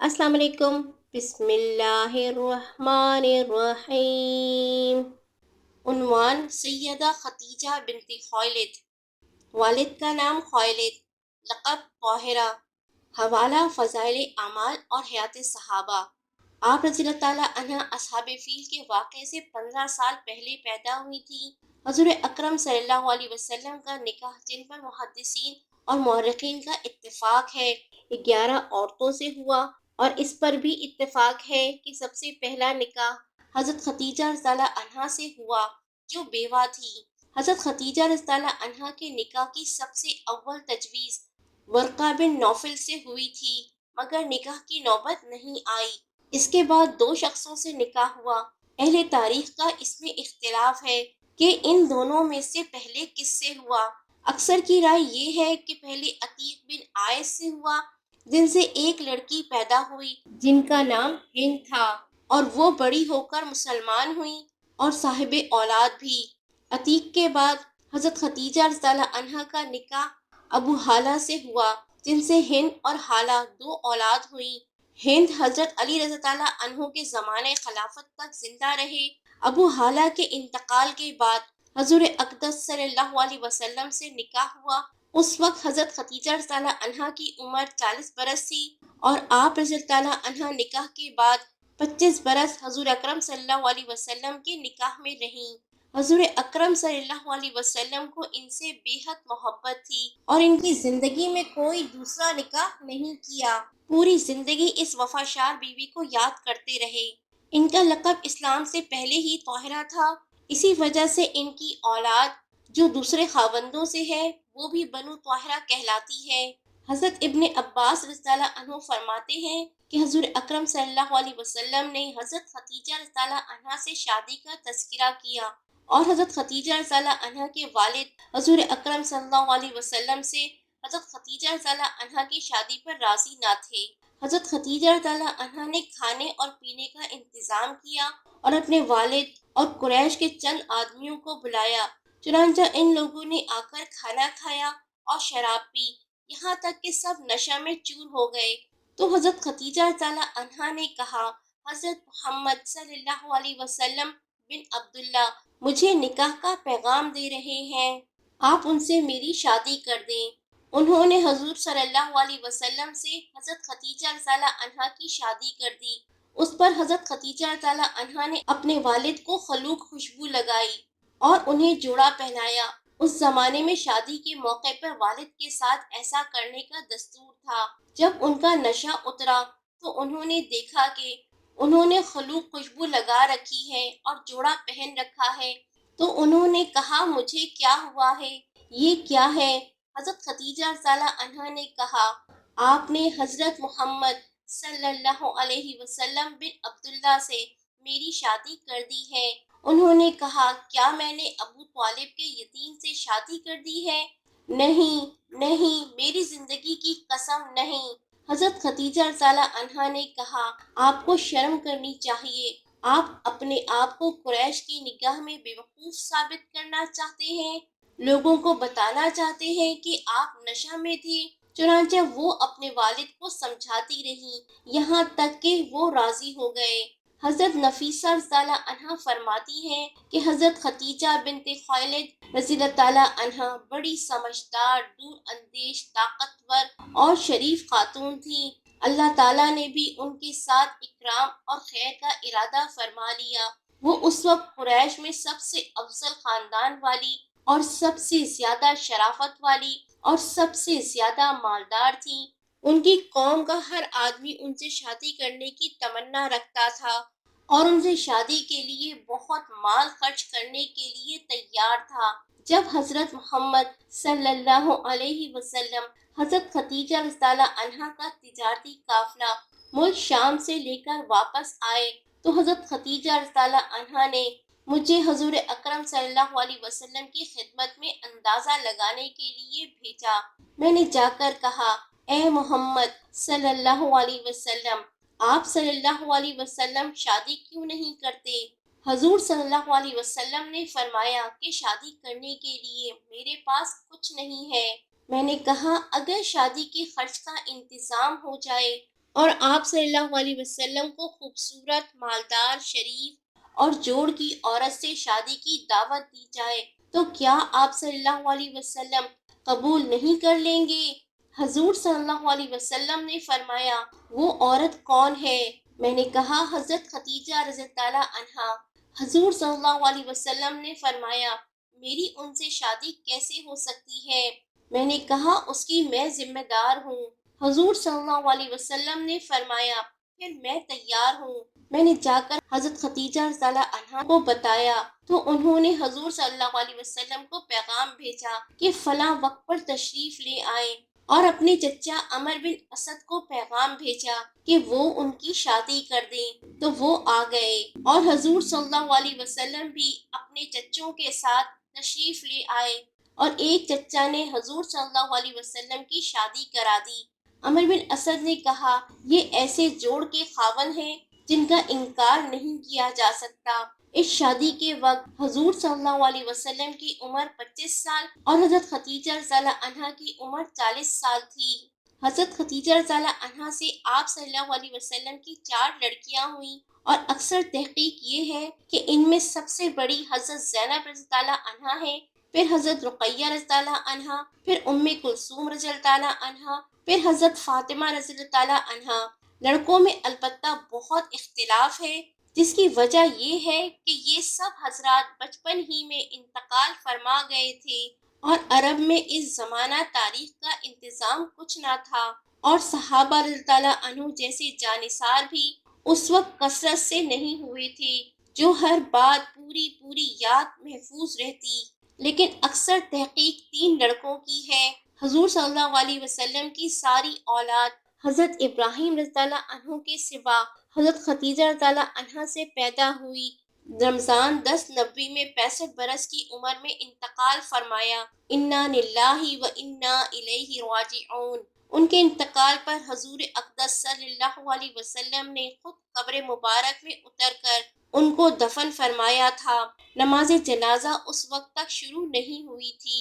السلام علیکم۔ بسم اللہ الرحمن الرحیم۔ عنوان: سیدہ خدیجہ بنت خویلد۔ والد کا نام خویلد، لقب طاہرہ۔ حوالہ: فضائل اعمال اور حیات صحابہ۔ آپ رضی اللہ تعالیٰ عنہ اصحاب فیل کے واقعے سے 15 سال پہلے پیدا ہوئی تھی۔ حضور اکرم صلی اللہ علیہ وسلم کا نکاح، جن پر محدثین اور مورخین کا اتفاق ہے، 11 عورتوں سے ہوا، اور اس پر بھی اتفاق ہے کہ سب سے پہلا نکاح حضرت خدیجہ رضی اللہ عنہا سے ہوا، جو بیوہ تھی۔ حضرت خدیجہ رضی اللہ عنہا کے نکاح کی سب سے اول تجویز ورقہ بن نوفل سے ہوئی تھی، مگر نکاح کی نوبت نہیں آئی۔ اس کے بعد 2 شخصوں سے نکاح ہوا۔ اہل تاریخ کا اس میں اختلاف ہے کہ ان دونوں میں سے پہلے کس سے ہوا۔ اکثر کی رائے یہ ہے کہ پہلے عتیق بن عائص سے ہوا، جن سے ایک لڑکی پیدا ہوئی جن کا نام ہند تھا، اور وہ بڑی ہو کر مسلمان ہوئیں اور صاحب اولاد بھی۔ عتیق کے بعد حضرت خدیجہ رضی اللہ عنہا کا نکاح ابو حالہ سے ہوا، جن سے ہند اور حالہ 2 اولاد ہوئیں۔ ہند حضرت علی رضی اللہ عنہ کے زمانے خلافت تک زندہ رہے۔ ابو حالہ کے انتقال کے بعد حضور اقدس صلی اللہ علیہ وسلم سے نکاح ہوا۔ اس وقت حضرت خدیجہ رضی اللہ عنہا کی عمر 40 برس تھی، اور آپ رضی اللہ عنہا نکاح کے بعد 25 برس حضور اکرم صلی اللہ علیہ وسلم کے نکاح میں رہیں۔ حضور اکرم صلی اللہ علیہ وسلم کو ان سے بے حد محبت تھی، اور ان کی زندگی میں کوئی دوسرا نکاح نہیں کیا۔ پوری زندگی اس وفادار بیوی کو یاد کرتے رہے۔ ان کا لقب اسلام سے پہلے ہی طاہرہ تھا، اسی وجہ سے ان کی اولاد جو دوسرے خاوندوں سے ہے، وہ بھی بنو طاہرہ کہلاتی ہے۔ حضرت ابن عباس رضی اللہ عنہ فرماتے ہیں کہ حضور اکرم صلی اللہ علیہ وسلم نے حضرت خدیجہ رضی اللہ عنہا سے شادی کا تذکرہ کیا، اور حضرت خدیجہ رضی اللہ عنہا کے والد حضور اکرم صلی اللہ علیہ وسلم سے حضرت خدیجہ رضی اللہ عنہا کی شادی پر راضی نہ تھے۔ حضرت خدیجہ رضی اللہ عنہا نے کھانے اور پینے کا انتظام کیا اور اپنے والد اور قریش کے چند آدمیوں کو بلایا۔ چنانچہ ان لوگوں نے آ کر کھانا کھایا اور شراب پی، یہاں تک کہ سب نشہ میں چور ہو گئے۔ تو حضرت خدیجہ رضی اللہ عنہا نے کہا: حضرت محمد صلی اللہ علیہ وسلم بن عبداللہ مجھے نکاح کا پیغام دے رہے ہیں، آپ ان سے میری شادی کر دیں۔ انہوں نے حضور صلی اللہ علیہ وسلم سے حضرت خدیجہ رضی اللہ عنہا کی شادی کر دی۔ اس پر حضرت خدیجہ رضی اللہ عنہا نے اپنے والد کو خلوق خوشبو لگائی اور انہیں جوڑا پہنایا۔ اس زمانے میں شادی کے موقع پر والد کے ساتھ ایسا کرنے کا دستور تھا۔ جب ان کا نشہ اترا تو انہوں نے دیکھا کہ انہوں نے خلوق خوشبو لگا رکھی ہے اور جوڑا پہن رکھا ہے، تو انہوں نے کہا: مجھے کیا ہوا ہے، یہ کیا ہے؟ حضرت خدیجہ رضی اللہ عنہا نے کہا: آپ نے حضرت محمد صلی اللہ علیہ وسلم بن عبداللہ سے میری شادی کر دی ہے۔ انہوں نے کہا: کیا میں نے ابو طالب کے یتیم سے شادی کر دی ہے؟ نہیں، نہیں، میری زندگی کی قسم نہیں۔ حضرت خدیجہ رضی اللہ عنہا نے کہا: آپ کو شرم کرنی چاہیے، آپ اپنے آپ کو قریش کی نگاہ میں بیوقوف ثابت کرنا چاہتے ہیں، لوگوں کو بتانا چاہتے ہیں کہ آپ نشہ میں تھے۔ چنانچہ وہ اپنے والد کو سمجھاتی رہیں، یہاں تک کہ وہ راضی ہو گئے۔ حضرت نفیسہ رضی اللہ عنہا فرماتی ہیں کہ حضرت خدیجہ بنت خویلد رضی اللہ تعالیٰ عنہا بڑی سمجھدار، دور اندیش، طاقتور اور شریف خاتون تھیں۔ اللہ تعالیٰ نے بھی ان کے ساتھ اکرام اور خیر کا ارادہ فرما لیا۔ وہ اس وقت قریش میں سب سے افضل خاندان والی اور سب سے زیادہ شرافت والی اور سب سے زیادہ مالدار تھیں۔ ان کی قوم کا ہر آدمی ان سے شادی کرنے کی تمنا رکھتا تھا، اور ان سے شادی کے لیے بہت مال خرچ کرنے کے لیے تیار تھا۔ جب حضرت محمد صلی اللہ علیہ وسلم حضرت خدیجہ رضی اللہ عنہا کا تجارتی قافلہ ملک شام سے لے کر واپس آئے تو حضرت خدیجہ رضی اللہ عنہا نے مجھے حضور اکرم صلی اللہ علیہ وسلم کی خدمت میں اندازہ لگانے کے لیے بھیجا۔ میں نے جا کر کہا: اے محمد صلی اللہ علیہ وسلم، آپ صلی اللہ علیہ وسلم شادی کیوں نہیں کرتے؟ حضور صلی اللہ علیہ وسلم نے فرمایا کہ شادی کرنے کے لیے میرے پاس کچھ نہیں ہے۔ میں نے کہا: اگر شادی کے خرچ کا انتظام ہو جائے اور آپ صلی اللہ علیہ وسلم کو خوبصورت، مالدار، شریف اور جوڑ کی عورت سے شادی کی دعوت دی جائے تو کیا آپ صلی اللہ علیہ وسلم قبول نہیں کر لیں گے؟ حضور صلی اللہ علیہ وسلم نے فرمایا، وہ عورت کون ہے؟ میں نے کہا، حضرت خدیجہ رضی اللہ عنہا۔ حضور صلی اللہ علیہ وسلم نے فرمایا، میری ان سے شادی کیسے ہو سکتی ہے؟ میں نے کہا، اس کی میں ذمہ دار ہوں۔ حضور صلی اللہ علیہ وسلم نے فرمایا، پھر میں تیار ہوں۔ میں نے جا کر حضرت خدیجہ رضی اللہ عنہا کو بتایا تو انہوں نے حضور صلی اللہ علیہ وسلم کو پیغام بھیجا کہ فلاں وقت پر تشریف لے آئیں، اور اپنے چچا عمر بن اسد کو پیغام بھیجا کہ وہ ان کی شادی کر دیں، تو وہ آ گئے، اور حضور صلی اللہ علیہ وسلم بھی اپنے چچوں کے ساتھ تشریف لے آئے، اور ایک چچا نے حضور صلی اللہ علیہ وسلم کی شادی کرا دی۔ عمر بن اسد نے کہا، یہ ایسے جوڑ کے خاوند ہیں جن کا انکار نہیں کیا جا سکتا۔ اس شادی کے وقت حضور صلی اللہ علیہ وسلم کی عمر 25 سال اور حضرت خدیجہ رضی اللہ عنہا کی عمر 40 سال تھی۔ حضرت خدیجہ رضی اللہ عنہا سے آپ صلی اللہ علیہ وسلم کی 4 لڑکیاں ہوئیں، اور اکثر تحقیق یہ ہے کہ ان میں سب سے بڑی حضرت زینب رضی اللہ عنہا ہے، پھر حضرت رقیہ رضی اللہ عنہا، پھر کلثوم رضی اللہ عنہا، پھر حضرت فاطمہ رضی اللہ عنہا۔ لڑکوں میں البتہ بہت اختلاف ہے، جس کی وجہ یہ ہے کہ یہ سب حضرات بچپن ہی میں انتقال فرما گئے تھے، اور عرب میں اس زمانہ تاریخ کا انتظام کچھ نہ تھا، اور صحابہ رضی اللہ عنہ جیسے جانثار بھی اس وقت کثرت سے نہیں ہوئے تھے جو ہر بات پوری پوری یاد محفوظ رہتی۔ لیکن اکثر تحقیق 3 لڑکوں کی ہے۔ حضور صلی اللہ علیہ وسلم کی ساری اولاد حضرت ابراہیم رضی اللہ عنہ کے سوا حضرت خدیجہ رضی اللہ عنہا سے پیدا ہوئی۔ رمضان 10 میں 65 برس کی عمر میں انتقال فرمایا۔ انا للہ و انا الیہ راجعون۔ ان کے انتقال پر حضور اقدس صلی اللہ علیہ وسلم نے خود قبر مبارک میں اتر کر ان کو دفن فرمایا تھا۔ نماز جنازہ اس وقت تک شروع نہیں ہوئی تھی۔